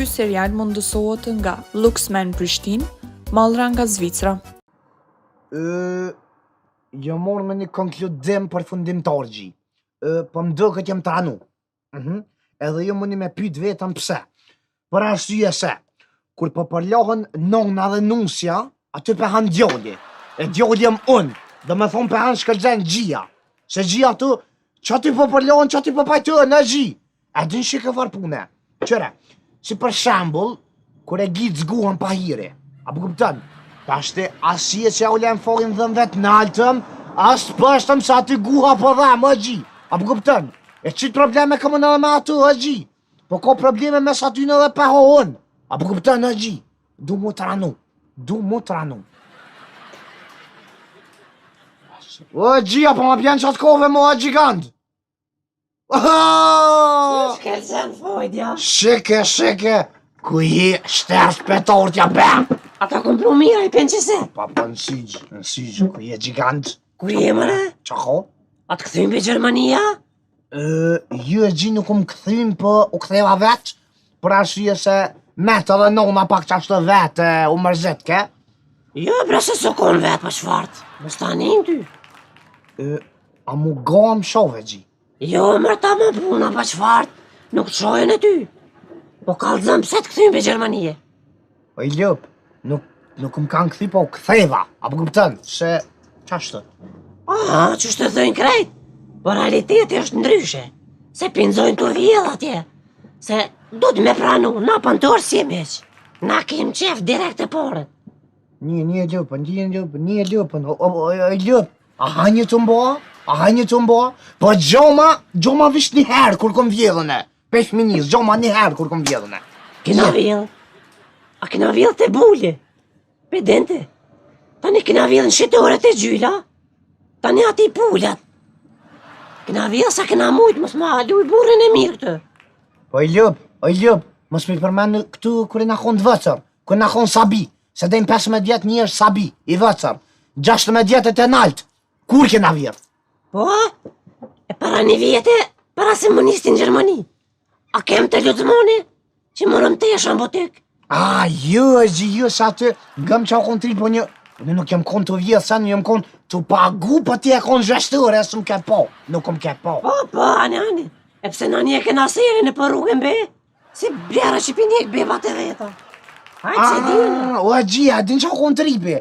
Ky serial mundësohet nga Luxman Prishtinë, Mallra nga Zvicra. Jo morë me një konkludim përfundimtar gji. Po më duket jam të ranu. Edhe jo mundi me pyet vetëm pse. Për arsye se, kur po përlohen nona dhe nusja, aty pe han djoli. E djoli jam unë. Dhe me thonë pe han shkëllxen gjia. Se gjia tu, që aty po përlohen, që aty po pajtojnë në gji. E din shi ke farpune. Qëre, si për shembull, kur e gjit zguhan pa hire. A po kupton? Pashte asje që u lem forin dhe vetë në altëm, as pështëm se aty guha po dhe më gji. A po kupton? E qitë probleme këmë në dhe me aty, gji. Po ka probleme mes aty në dhe peho unë. A po kupton, gji. Du mu të ranu. Du mu të ranu. O, gji, apo ma bjen qatë kove mo a gjigant. Shkelzen fojdja. Shike. Ku je shters petor t'ja bem. Ata kom pru mira i penqese. Pa në sigjë, ku je gjigant. Ku je mëre? Qa ko? A të këthym për Gjermania? Ju e gji nuk më këthym për u këtheva vetë, për arsye se metë edhe nona pak qashtë vetë u mërzit ke. Jo, bre se so kon vetë për shfartë. Më stanin ty. A mu gam shove gji. Jo, mërta më puna për shfartë. Nuk të shojen e ty. Po kalëzëm pse të këthym për Gjermania. O i ljup, nuk më kanë këthy po u këtheva, a po kuptën, se qashtë. Që shtë të thëjnë krejt. Po realiteti është ndryshe. Se pinzojnë të vjell atje. Se do të me pranu, na pëntor si e meq. Na kem qef direkt e porët. Një ljupën, o ljup, a hajnjë të mboa? Po gjoma vish një herë kur kom vjedhën e. Pesh minis, gjoma një herë kur kom vjedhën e. Kina vjell? A kina vjell të bulje? Pedente? Tani kina vjell në shetoret e gjyla? Tani ati pullat? Kina vjell sa kina mujt, mos ma luj burën e mirë këtë. O i ljup, mos me përmenë këtu kër e nakon të vëcër, kër e nakon Sabi, se dejnë 15 vjet një është Sabi, i vëcër, 16 vjet e të nalt, kur kina vjell? Po, e para një vjetë, para se më nistin Gjermani. A kem të lutëmoni, që morëm të jesha në botek? Ju, sa aty, gëm që a konë tri, po në nuk jem konë të vjetë, sa në jem konë të pagu, po ti e konë zhveshtër, e së më ke po, nuk më ke po. Po, ani, e pse në një kena seri në për rrugën be, si blera që pinjek bebat e veta. Hajtë se dinë. O gjia, din që a konë tri, be,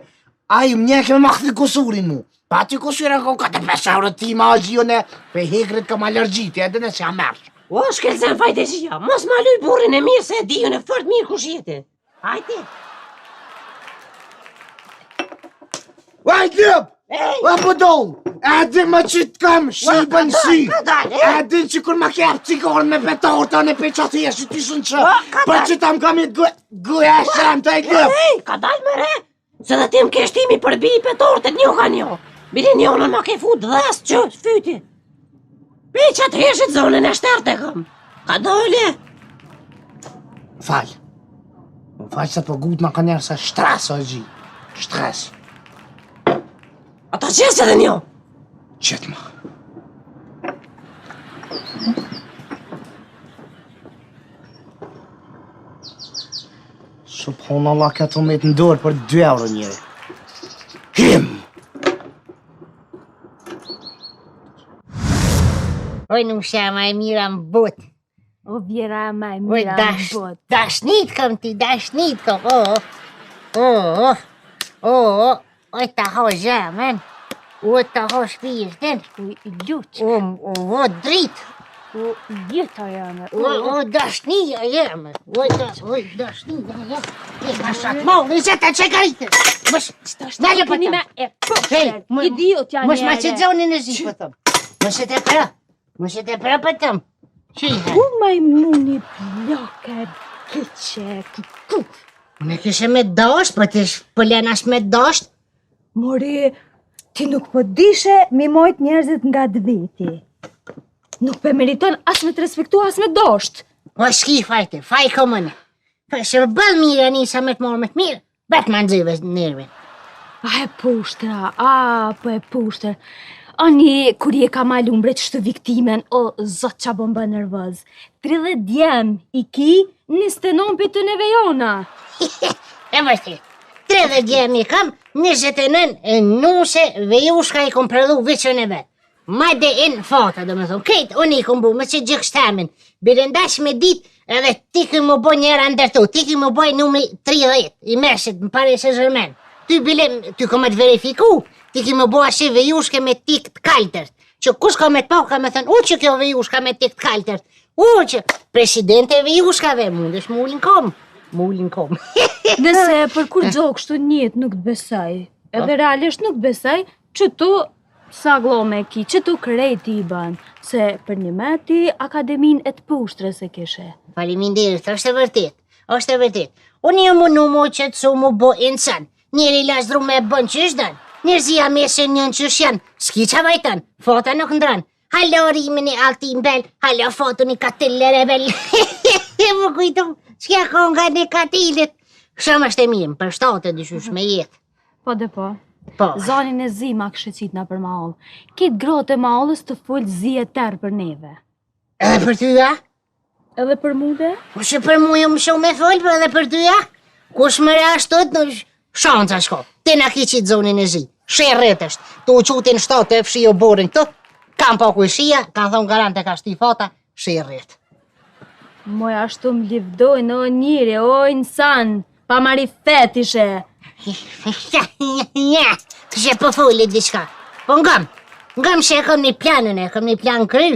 ju më një keme ma këthi kusurin mu, pa ty kusurin e konë këtë peshaurët ti ma gjionë, pe hekrit këm alergjiti, edhe në që a mërsh. O, shkelzen fajtesia, mos ma luj burin e mirë se dion e fort mirë kush jete. Hajte. Hajt ljup! O po dollë! E din më që të kam shqipën si! E din që kur ma kjep cigarën me petarta në peqat e që ty shën që për që ta më kam i guja e shem të e ljup! Ej, ka dalë më re? Se dhe ti më keshtimi për bi i petartet një ka një. Bili njënën ma ke fut dhes që fyti. Pe që të heshit zonën e shterte kam. Ka dole? Falë. Më falë se për gut ma ka njerë se shtres o gji. Shtres. Ata qesë edhe një? Qëtë ma. Subhanallah këtë me të ndorë për 2 euro njëri. Him! Oj, nusha ma e mira më botë. O vjera ma e mira më botë. Dashnit kam ti, dashnit kam. Oj, ta ho zhemen. O, ta ho shpirtin. O, i luqë. O, drit. O, jeta jame. O, dashnia jeme. Oj, dashnia jeme. E ka shakmau, në zeta që gajte. Nalë për Një me e përshër. Idiot janë Mos ma që dzoni në zi për tëm. Mos e te pra për tëm. U majmuni plake, keqe, kukuf. Unë e kishe me dasht, po ti shpëlen ashtë me dasht. Mori, ti nuk po dishe mi mojt njerëzit nga dveti. Nuk pe meriton as me të respektu, as me dasht. Po shki fajte, faj komëne. Po shë bëll mire nisa me të morë me të mirë, bet ma nëzive nërve. Po e pushtra, Ani, kur je ka malum bre që të viktimen, o, zot qa bomba nervëz. 30 djem, i ki, 29 për të neve jona. E vërtet, 30 djemi kam, 29 nuse vejushka i kom prëllu veqën e vetë. Majde in fata, do me thonë, kejt, unë i kom bu, me që gjëk shtemin. Birendash me dit, edhe ti këj më boj njëra ndërtu, ti këj më boj numri 30, i mesit, më pare se zërmen. Ty bile, ty kom e të verifiku, ti këj më boj ashe vejushke me tik të kaltërt. Që kush ka me të pa, ka me thënë, që kjo vejushka me tik të kaltërt. Që presidente vejushkave, mundesh më ullin kom. Nëse për kur gjo kështu njët nuk të besaj, edhe realisht nuk të besaj, që tu sa glome ki, që tu krejti i ban, se për një meti akademin e të pushtre se kishe. Faleminderit, është e vërtet. Unë jë më mu që të su mu bo insan, njeri lasdru me bën që është dan, njerëzia me se njën që është janë, s'ki qa vajtan, fota nuk ndran. Halo rimin e altin bel, halo fotun i katiller e bel. Më kujtu, s'kja konga në katilit. Shumë është e mirë, për shtate dyshush me jetë. Po dhe po. Po. Zanin e zi ma këshëqit na për maoll. Kitë grote maollës të full zi e tërë për neve. Edhe për ty, ja? Edhe për mude? Po që për mu ju më shumë me folë, për edhe për ty, ja? Kush më rashtot në shanca shko. Ti na ki qitë zonin e zi. Sherret është. Tu u qutin shtatë e fshi o borin këtu. Kam pa ku i shia, kanë thonë garante ka shti fata, sherret. Moj ashtu më livdojnë, o njëri, o insan, pa marifet ishe. Ja, kështë po folit diçka. Po ngam që e kom një planën, e kom një plan kry.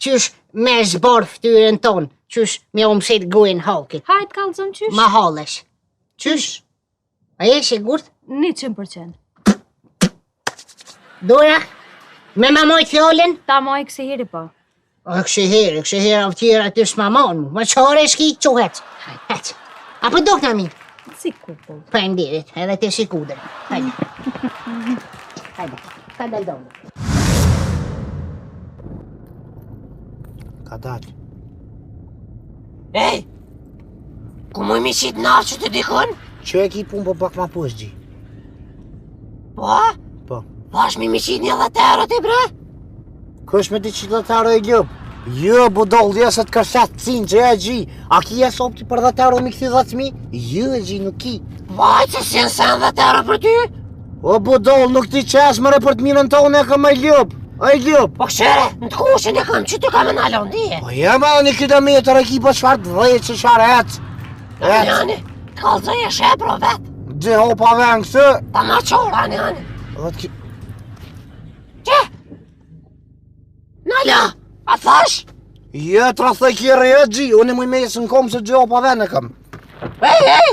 Qysh me zbar ftyrën tonë, qysh me omësit gojnë halkit. Hajt kalzon qysh? Ma hallesh. Qysh? A je sigurt? 100%. Dora, me ma mojt fjallin? Ta moj kësi heri po. O, kësi heri av tjera të shma manë mu. Ma qare shki, quhet. Hec. Apo do këna mirë? Si kupull. Pa e ndirit, edhe të si kudër. Hajde. Ka dal dole. Ka dalë. Ej, ku mu mi qitë nafë që të dikon? Që e ki pun po pak ma poshtë gji. Po? Po. Pash mi qitë një dhe terët i bre? Kësh me ti qitë dhe tero e ljub. Jo, budol, se të kërshat cinë që e gji. A ki e sopti për dhe tero mi këthi 10.000? Jo e gji, nuk ki. Vaj, që si në sen dhe terët për ty? O budol, nuk ti qesh mëre për të mirën tonë e kam e ljub. E ljub. Po këshere, në të kushin e kam që të kam e nalon dije. Po jema një kilometër e ki po shfar të dhejt që shfar et. Ani, kalzoj e shepro vet. Dhe hopa veng së. Ta ma qora, ani. Dhe t'ki... Që? Nala, a thash? Je, të rathë e kjere e gji, unë i muj me jesë në kom se gjë hopa veng e kam. Ej,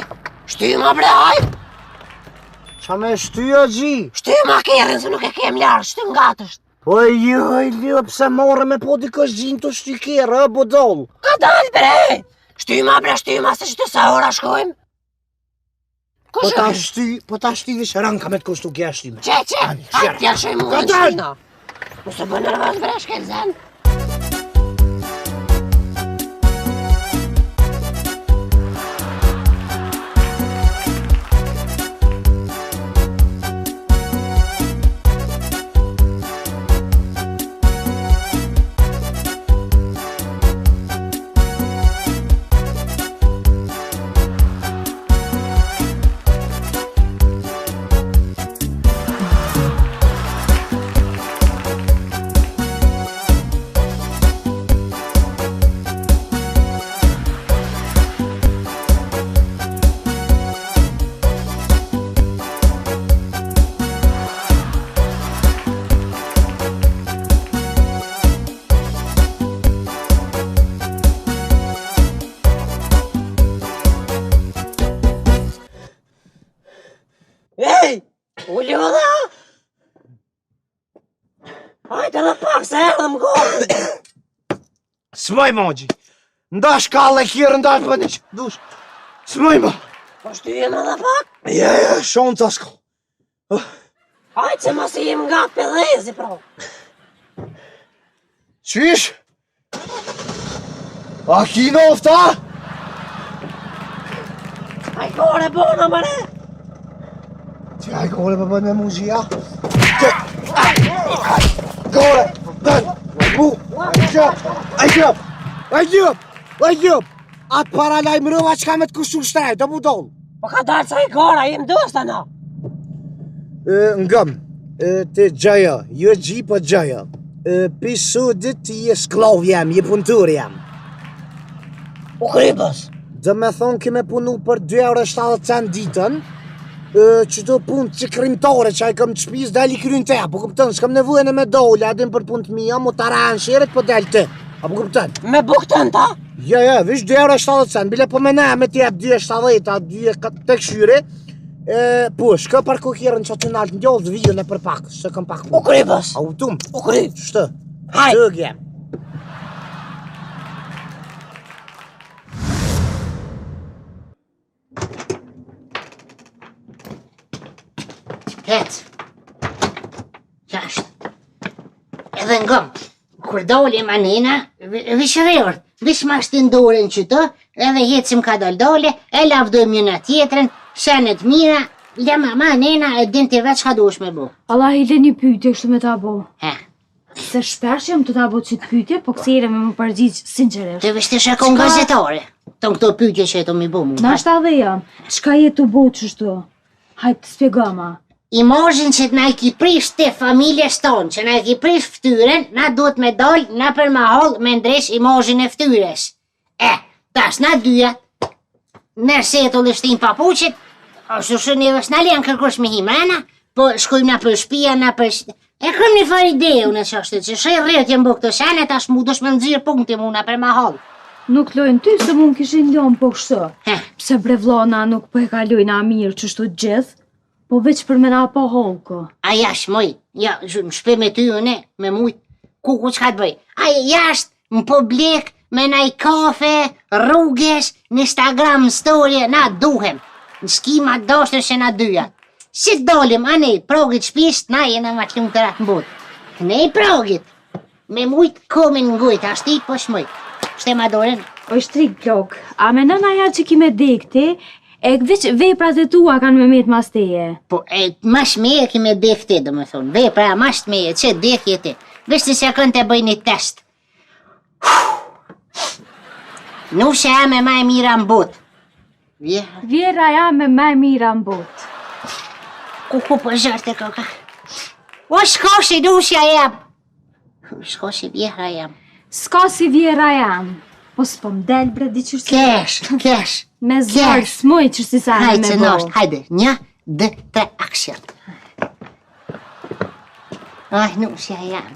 shty ma bre hajt. Qa me shty e gji? Shty ma kerin se nuk e kem larë, shty ngatësht. Po jo, e ljub, se more me po di kësh gjin të shty kjere, e budol. Ka dal bre, shty ma se që të sa ora shkojmë. Po ta shty vish rang ka me të kushtu kja shtime. Që, hajt tja shoj mu në shtina. Nëse bë nërvaz bre shkel zen. Ej, u ljoda! Hajde dhe pak se edhe më gojë. Smoj moji. Ndash kalle kjerë, ndash për një që dush. Smoj mo. Po shtyjem edhe pak? Je, shonë të shko. Hajde se mos i jem nga pëllezi, pro. Qysh? A ki nofta? Hajde gore bona, mëre. Që hajde gore për bënë me muzia? Gore, dën, mu, ajgjop, atë para lajmërova që ka me të kushu shtrejt, do mu dollë. Po ka dalë sa i gara, jem dosta na. Ngëm, të gjaja, jo gji po gjaja. Pisudit je sklav jam, je punëtur jam. U krybës. Dhe me thonë kime punu për 2,70 € ditën, që do punë që krimtore që a i kam të shpis dali kryin te, po kuptën, s'kam nevojën e me dole, adin për punë të mija, mu të ranë shiret po del te, apo kuptën? Me buktën ta? Ja, vish 2,70 €, bile po me ne me t'jep 2,70, 2 të këshyri, po, shka për kokirën që të naltë ndjollë të vijën e për pak, se kam pak U krybës. A u tum? U kryb. Shtë? Haj. Tëg jem. Qashtë. Edhe ngëm, kur dolim anena, vish rrërt, vish ma shtindoren që të, edhe jetësim ka dole, e lavdojmë njëna tjetërën, shenet mira, lema ma anena e din të veç ka dush me bo. Allah i le një pyetje kështu me ta bo. He, Se shpesh jam të ta bo që të pyetje, po kësire me më përgjigj sinqeresht. të vish të shakon gazetare, të në këto pyetje që e të mi bo mu. Nashta dhe jam, çka je të bo qështu? Hajtë të spjegama. Imazhin që na i ki prish të familjes tonë, që na i ki prish ftyren, na duhet me dal, na për ma hall me ndresh imazhin e ftyres. Tash na dyjat, nërse e të lështin papuqit, ashtu shë një s'na lian kërkush me himrena, po shkojmë na për shpia, na për... E këm një far ide unë e qashtë, që shë rrët jem bo këtë shene, tash mu dush me nëzirë punkti mu na për ma hall. Nuk lojnë ty se mund kishin lojnë po kështu. Heh. Pse brevlona nuk po e kalojnë a mirë qështu gjithë, po veç për me na po holko. A jash moj, ja, më shpe me ty une, me mujt, ku qka të bëj? A jasht, më po blek, me naj kafe, rruges, në Instagram story, na duhem. Në skima dashtër që na dyja. Si të dalim, a ne, progit shpisht, na jena ma të lumë të ratë mbut. Ne i progit, me mujt komin ngujt, ashti po shmoj. Shte ma doren? O shtrik plok, a me nëna ja që ki me dekti, e veç veprat e tua kanë me met mas teje. Po, ma shmeje ki me dek ti, do me thonë. Vepra, ma shmeje, që dek jeti. Vesh të se kënë të bëj një test. Nushe ja me ma e mira mbut. Vjera ja me ma e mira në bot. Ku po zhërte koka. O shkoshi nusha jam. Shkoshi vjera jam. Ska si vjera jam, po s'po m'del bre di qërsi. Kesh. Me zorë s'moj qërsi sa me Hajde, me se bo. nasht, hajde. 1, 2, 3, aksjon. Aj, nusha jam.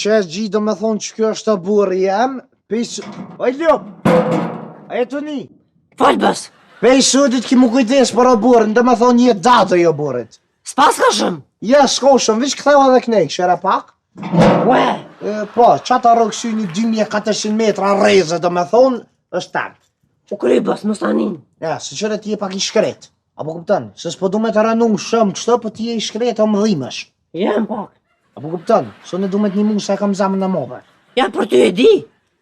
Që gji do me thonë që kjo është të burë jam, pejsu... Oj, ljop! A e të një? Folbës. Pejsudit ki mu kujtes për o burën, do me thonë një datë jo burit. S'pas ka shumë. Ja, s'koshëm, vish këtheva dhe knej, shera pak? Ue. Po, qata rëksy një 2400 metra reze, do me thonë, është tartë. U krybës, më stanin. Ja, se qëre ti e pak i shkret. Apo kuptën, se s'po du me të ranu shumë kështë, po ti e i shkret o më dhimesh. Jem pak. Apo kuptën, se në du me të një mu se e kam zamën në move. Ja, për ty e di.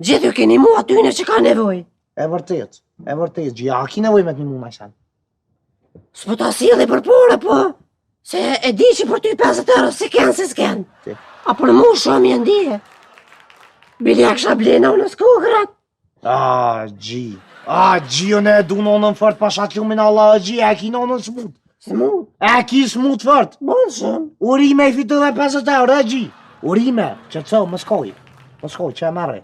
Gjithë ju keni mu atyne që ka nevoj. E vërtet, gjia, a ki nevoj me të një mu ma i sanë. S'po ta si edhe për pore, po. Se e di që për ty 50 euro se s'ken. Ti. A për mu shumë janë dije. Bilja kësha blena unë s'kograt. Gji, unë e du nonën fërt pashat lumin Allah, gji, e ki nonën smut. Smut. E ki smut fërt. Bon shumë. Urime i fitu dhe 50 euro, gji. Urime, që të më skoj, që e marri.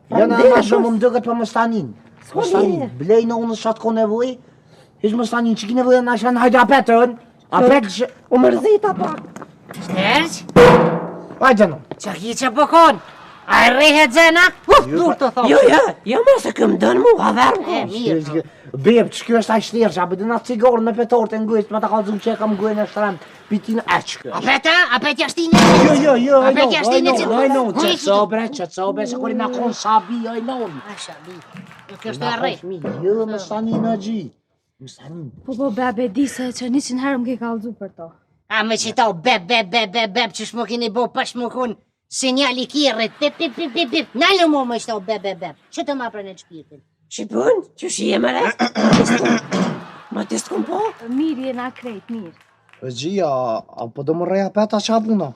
Jo në ma shumë më dëgët për më stanin. Më stanin, blej nonës qatë ko nevoj, ish më stanin, që ki nevoj në ashen, hajde apetën. Apet që... U mërzita pak. Shterq? Hajde në. Që ki që pëkon? A e rehet zena? Dur të thonë. Jo, ma se këm dënë mu, haver më kom. Mirë. Beb, që kjo është a shtirë, që a bëdë nga cigorë me petorët e ngujt, me ta ka zumë që e kam ngujnë e shtërëm, pitin e që kjo. Apet jashtin e Jo, Apet jashtin e që sobre, se kur i me konë sabi, ajnon. A shabi. Kjo është e rrejt. Jo, më stanin e gji. Më stanin. Po bebe di se që 100 herë më ke kalzu për to. A me që ta beb, që shmo kini bo pash më kun sinjali kjerët, pip. Nalë mu më ishta beb. Që të ma prën e qpirtin? Shqipun, që shi e më re? Ma ti s'kom po? Mirë jena krejt, mirë. E gjia, a po do më reja peta qa puna?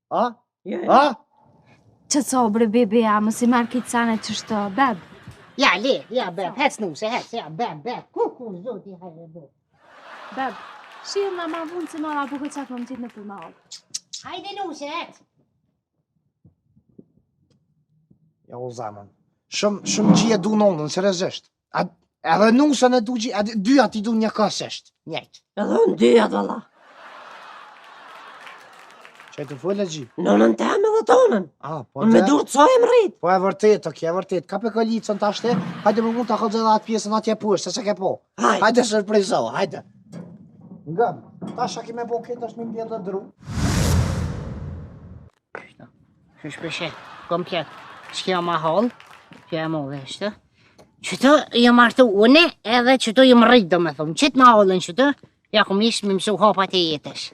A? Jo, A? Që co bre bebe ja, më si marrë kitë sane që shto, beb. Ja, le, ja, beb, hec nuse, hec, ja, beb, ku, zoti, hajde, beb. Beb, shihë nga ma vunë se mora buke qatë më më qitë në përmallë. Hajde nuse, hec. Ja o zemën. Shumë gjie du nonën, seriozisht. Edhe nusën e du gjie, dyja ti du një kësisht. Njejt. Edhe unë dyjat, valla. Që të folë gji? Nonën tem edhe tonën. Po Unë me dur të sojë më rrit. Po e vërtet, e vërtet. Ka pe kolicën të ashte, hajde më mund të akëzë edhe atë pjesën atje pushtë, se ke po. Hajde surprizo, hajde. Ngëm, ta shaki me po këtë është me mbjellë dhe dru. Shpeshe, komplet. Shkja ma hall, që e modhe ishte. Qëto jë martu une, edhe qëto jë më rritë, do me thumë. Qëtë ma hallën qëto, ja kom ishtë me mësu hapat e jetës.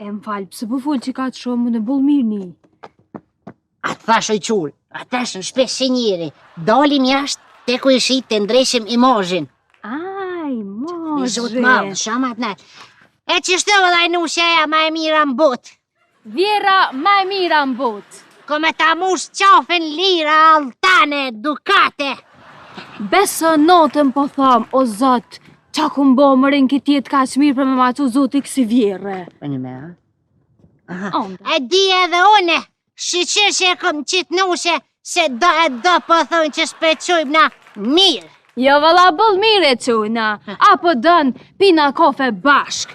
E më falë, pëse po folë që ka të shumë, më në bull mirë një. Atë thashë i qurë, atë thashë në shpes si njeri. Dalim jashtë, te ku ishit të ndreshim imazhin. Aj, I zotë mozhe. madhë, shamat në. E qështu vëllaj nusheja ma e mira në botë. Vjera ma e mira në botë. Kome ta mush qafën lira, altane, dukate. Besë notën po thamë, o zotë, qa ku mbo më rinë këtë jetë ka që mirë për me matu zotë i kësi vjere. Për një me, ha? Onda. E di edhe une, shqyqyr që e kom qitë nushe, se do po thonë që s'peqojmë na mirë. Jo valla bëll mire qujna, apo dënë pina kofe bashk.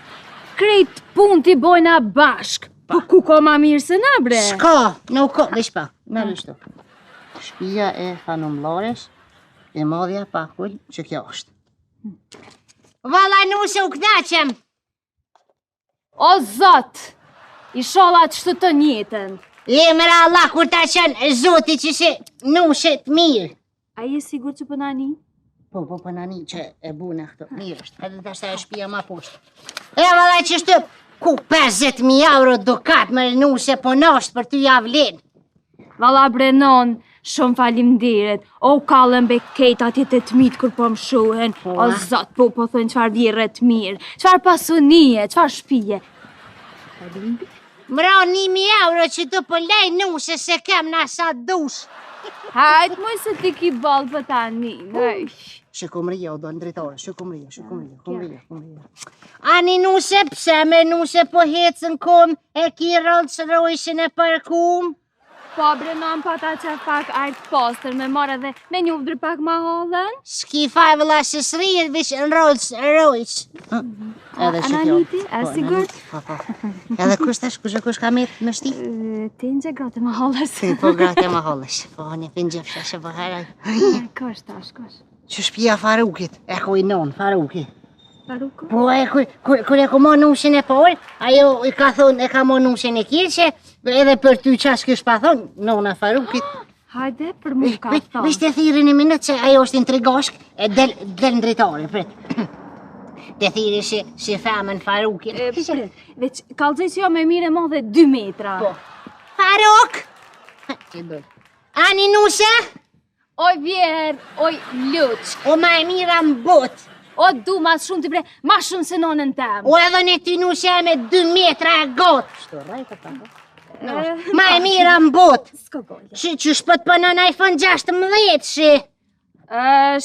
Krejt pun t'i bojna bashk. Po ku ko ma mirë se na bre? S'ka, nuk ka, vish pa, në lështu. Shpia e fanumlares, e madhja pakull që kjo është. Valla nushe u knaqem. O zot, i sholat qëtë të njetën. Emra Allah kur ta qenë zoti që si nushe të mirë. A je sigur që pëna një? Po, nani që e bune këto, mirë është, edhe të ashtë e shpia ma poshtë. E valla që shtë, ku 50.000 euro dukat më nushe po nashtë për ty javlin. Valla brenon, shumë falimderit. O kallën be kejt atje të të mitë kur po më shuhen. O zot, po thënë qfar vjere të mirë, qfar pasunie, qfar shpije. Mra 1.000 euro që të po lej nushe se kem na sa dush. Hajt, moj se ti ki balë për tani, nëj. Shëkumrija o do në drejtore, shëkumrija. Ani nushe pse me nushe po hecën kom e ki rëllë që rojshin e përkum? Po brenon pa ta qef pak art poster me marrë dhe me një uvdri pak ma hollën. S'ki faj vëlla që s'rijet vish në rojsh. Edhe që kjo. Ananiti, e sigurt? Edhe kush tash, kush ka me shti? Ti në që gratë ma hollës. Po gratë e ma hollësh, po një fin gjëfsha që po heraj. Kosh tash, kosh. Që shpia Farukit, e ku i non, Faruki. Faruku? Po e kur e ku mo nushin e por, ajo i ka thonë e ka mo nushin e kirqe, edhe për ty qash kësh pa thonë, nona Farukit. Hajde, për mu ka thonë. Vish të thiri një minutë që ajo është intrigashk, e del në drejtore, prit. Të thiri si femën Farukit. Prit, veç, kalëzaj që jo me mire mo dhe 2 metra. Po. Faruk! Ani nushe? Oj vjerë, oj luq. O ma e mira më botë. O du mas shumë t'i bre, ma shumë se nonën tem. O edhe në ty nushe me 2 metra e gotë. Shto, rajka ta. Ma e mira më botë. S'ko gojle. Që shpët për në iPhone 16, shi.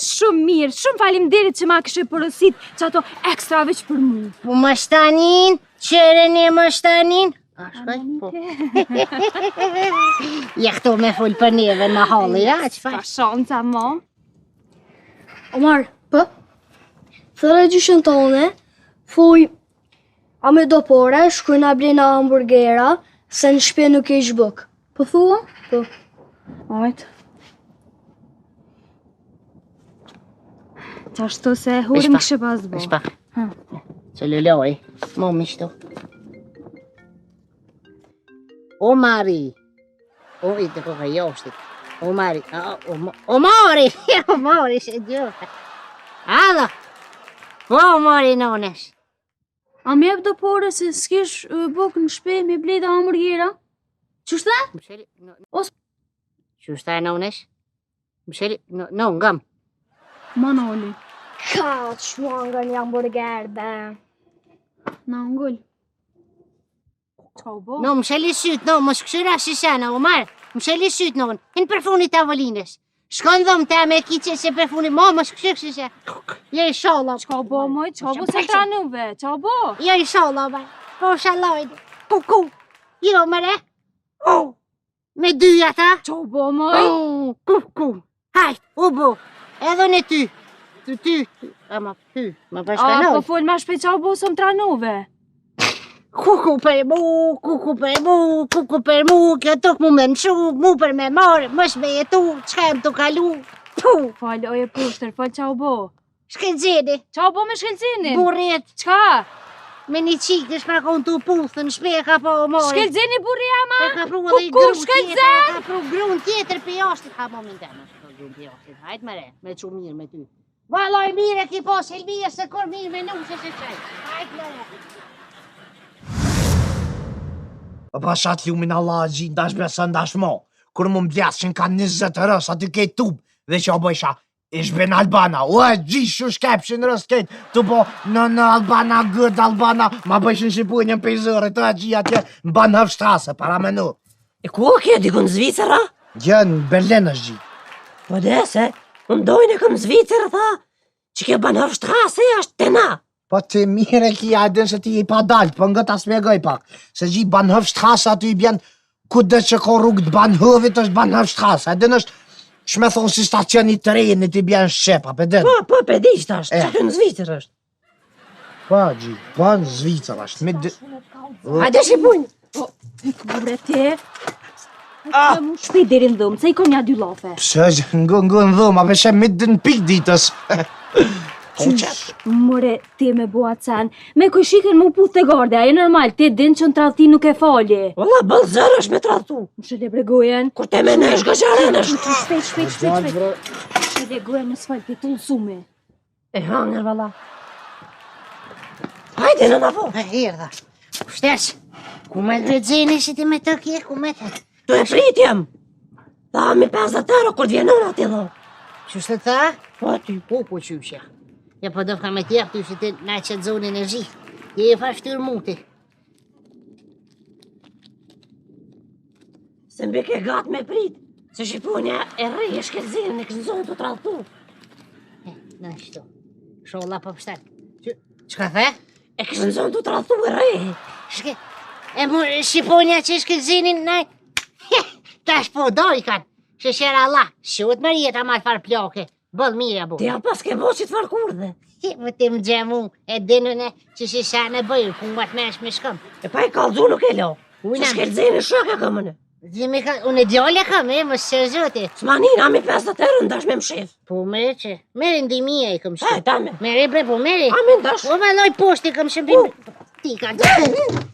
Shumë mirë, shumë falimderit që ma këshe porosit që ato ekstra veç për mu. Po më shtanin, qërën e më shtanin. A, shkaj, po. Ja këto me full për neve në halli, ja, që Ka faj? shanca mo. Omar, po? Thërë gjyshën tone, fuj, a me do pore, shkujna blina hamburgera, se në shpe nuk e shbuk. Po thua? Po. Ajt. Qashtu se hurim këshe pas bo. Vish pa. Që lulloj, mo mishtu. O Mari. O, i të koka joshtit. O Mari. O Mari. O Mari, se gjota. Ado. Po, o Mari nonesh. A me jep do pore se s'kish buk në shpe me bleda hamburgera? Qështë dhe? Msheli, Os- Qështë e nonesh? Msheli, no, ngam. Manoli. Ka që mua nga një hamburger, be. Na ngull. Qau bo? No, më sheli syt, no, mos këshyra shisena, Omar. Më sheli syt, no, hinë për funit tavolinës. Shkon dhëm të me kiqe se për funit, mo, mos këshyra shishe. Ja i sholla. Qau bo, moj, qau bo se tranuve, qau bo. Ja i sholla, Omar. Po shalojde. Kuku. Jo, mëre. Oh. Me dy ata. Qau bo, moj. Oh, kuku. Hajt, u bo. Edhe në ty. Ty. Ama, ty. Më A, përshkanoj. po full ma shpejt qau bo se më tranuve. Kuku për mu, kjo tuk mu me mshu, mu për me marë, mësh me jetu, qka jem të kalu. Puh, Fal, oje pushtër, fal qau bo. shkelzini, Qau bo me shkelzinin. burrit, Qka? me një qikë është prakon të puthën, shpeka po o marë. Shkelzini burri ama? E ka pru edhe i Kuku, grun shkelzen! tjetër, e ka pru grun tjetër për jashtit, ha momin të në grun për jashtit, hajt mere, me që mirë me ty. Valoj mire ki po, Silvija, se kur mirë me nushe se qaj, hajt mere. Pashat lumin Allah gjin dash besën dash mo. Kur më mbledh që ka 20 rës aty ke tub dhe që o bëjsha ish ben Albana. O e gjish shu shkepshin rës ket të bo në Albana gërd Albana ma bëjshin shipu një pejzore të e gjia atje në banë hëvshtrase para menu. E ku o kje, dikon Zvicera? Gjë në Berlin është gji. Po dese, më ndojnë e këm Zvicera, tha, që ke banë hërshtrase, është të na. Po të mire ki adin se ti i pa dalt, po nga ta smegoj pak. Se gji banë hëvshtrase aty i bjen ku dhe që ka rrugë të banë hëvit është banë hëvshtrase. Adin është shme thonë si stacioni të rejnit i bjen Shqepa, për din. Po, pe di që është, që të në Zvicera është. Po, gji, po në Zvicër është. Hajde shqipujnë. Burre ti. Hajde mu shpejt deri në dhëmë, se i kom një 2 lafe. Pse ngë në dhëmë, a veshe mitë në pik ditës. Qysh, more, ti me bua can. Me kuj shiken mu puth të garde, a e normal, ti din që në tradhti nuk e fali. Valla, bëllë zërë është me tradhtu. Më shële bregojen. Kur te me në është gëqaren është. Shpejt. Shële gojen në sfal, ti të ullësume. E hangër, valla. Hajde në nafo. E hirda, shtesh, ku me lëgjeni si ti me të kje, ku me të? Tu e pritjem. Tha mi 50 euro kur t'vjenon ati dho. Qështë të tha? Po aty. Po qyshe. Ja po dofka me tjep ty që ti na që të zonë energji. Je e fa shtyr muti. Se mbi ke gat me prit. Se shqiponja e rej e shkelzirin e kësë zonë të tradhtu. Në shto. Sholla po pështet. Qka the? E kësë zonë të tradhtu e rej. Shke. E mu shqiponja që shkelzinin naj. Tash po dojkan. Sheshera Allah. Shut më rjeta ma të farë ploke. Bëll mire bu. Ti a pas ke bo që të farë kurdhe. Më ti më gjemu. E dinën e që shisha në bëjë. Ku më të mesh me shkëm. E pa i kalzu nuk e lo. Ujna. Se shkelzirin shok e këmëne. Dimi ka, unë e djole kam, më sërzoti. S'manin, a mi 50 euro ndash me më shef. Po mere që, mere ndimia i këm Haj, shkëm. ta me. Mere bre, po mere. A me ndash. Po valoj poshti këm shëmbim. Ti ka gjë.